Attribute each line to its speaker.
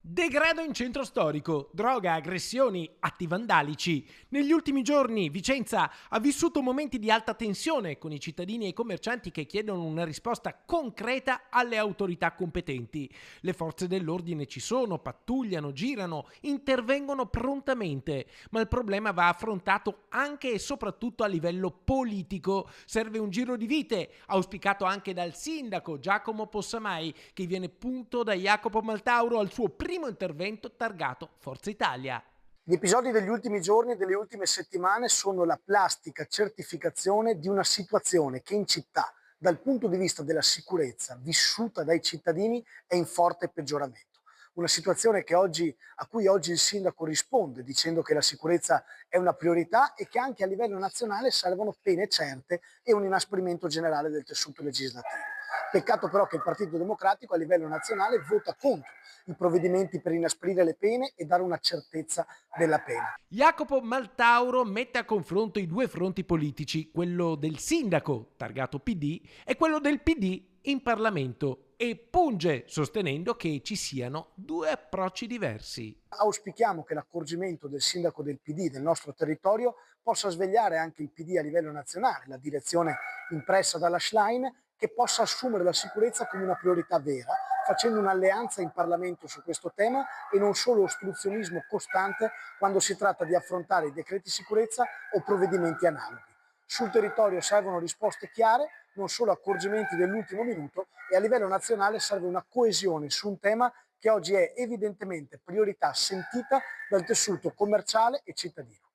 Speaker 1: Degrado in centro storico, droga, aggressioni, atti vandalici. Negli ultimi giorni Vicenza ha vissuto momenti di alta tensione con i cittadini e i commercianti che chiedono una risposta concreta alle autorità competenti. Le forze dell'ordine ci sono, pattugliano, girano, intervengono prontamente, ma il problema va affrontato anche e soprattutto a livello politico. Serve un giro di vite, auspicato anche dal sindaco Giacomo Possamai, che viene punto da Jacopo Maltauro al suo primo intervento targato Forza Italia.
Speaker 2: Gli episodi degli ultimi giorni e delle ultime settimane sono la plastica certificazione di una situazione che in città, dal punto di vista della sicurezza vissuta dai cittadini, è in forte peggioramento. Una situazione a cui oggi il sindaco risponde dicendo che la sicurezza è una priorità e che anche a livello nazionale servono pene certe e un inasprimento generale del tessuto legislativo. Peccato però che il Partito Democratico a livello nazionale vota contro i provvedimenti per inasprire le pene e dare una certezza della pena.
Speaker 1: Jacopo Maltauro mette a confronto i due fronti politici, quello del sindaco, targato PD, e quello del PD in Parlamento, e punge sostenendo che ci siano due approcci diversi.
Speaker 2: Auspichiamo che l'accorgimento del sindaco del PD del nostro territorio possa svegliare anche il PD a livello nazionale, la direzione impressa dalla Schlein, che possa assumere la sicurezza come una priorità vera, facendo un'alleanza in Parlamento su questo tema e non solo ostruzionismo costante quando si tratta di affrontare i decreti sicurezza o provvedimenti analoghi. Sul territorio servono risposte chiare, non solo accorgimenti dell'ultimo minuto, e a livello nazionale serve una coesione su un tema che oggi è evidentemente priorità sentita dal tessuto commerciale e cittadino.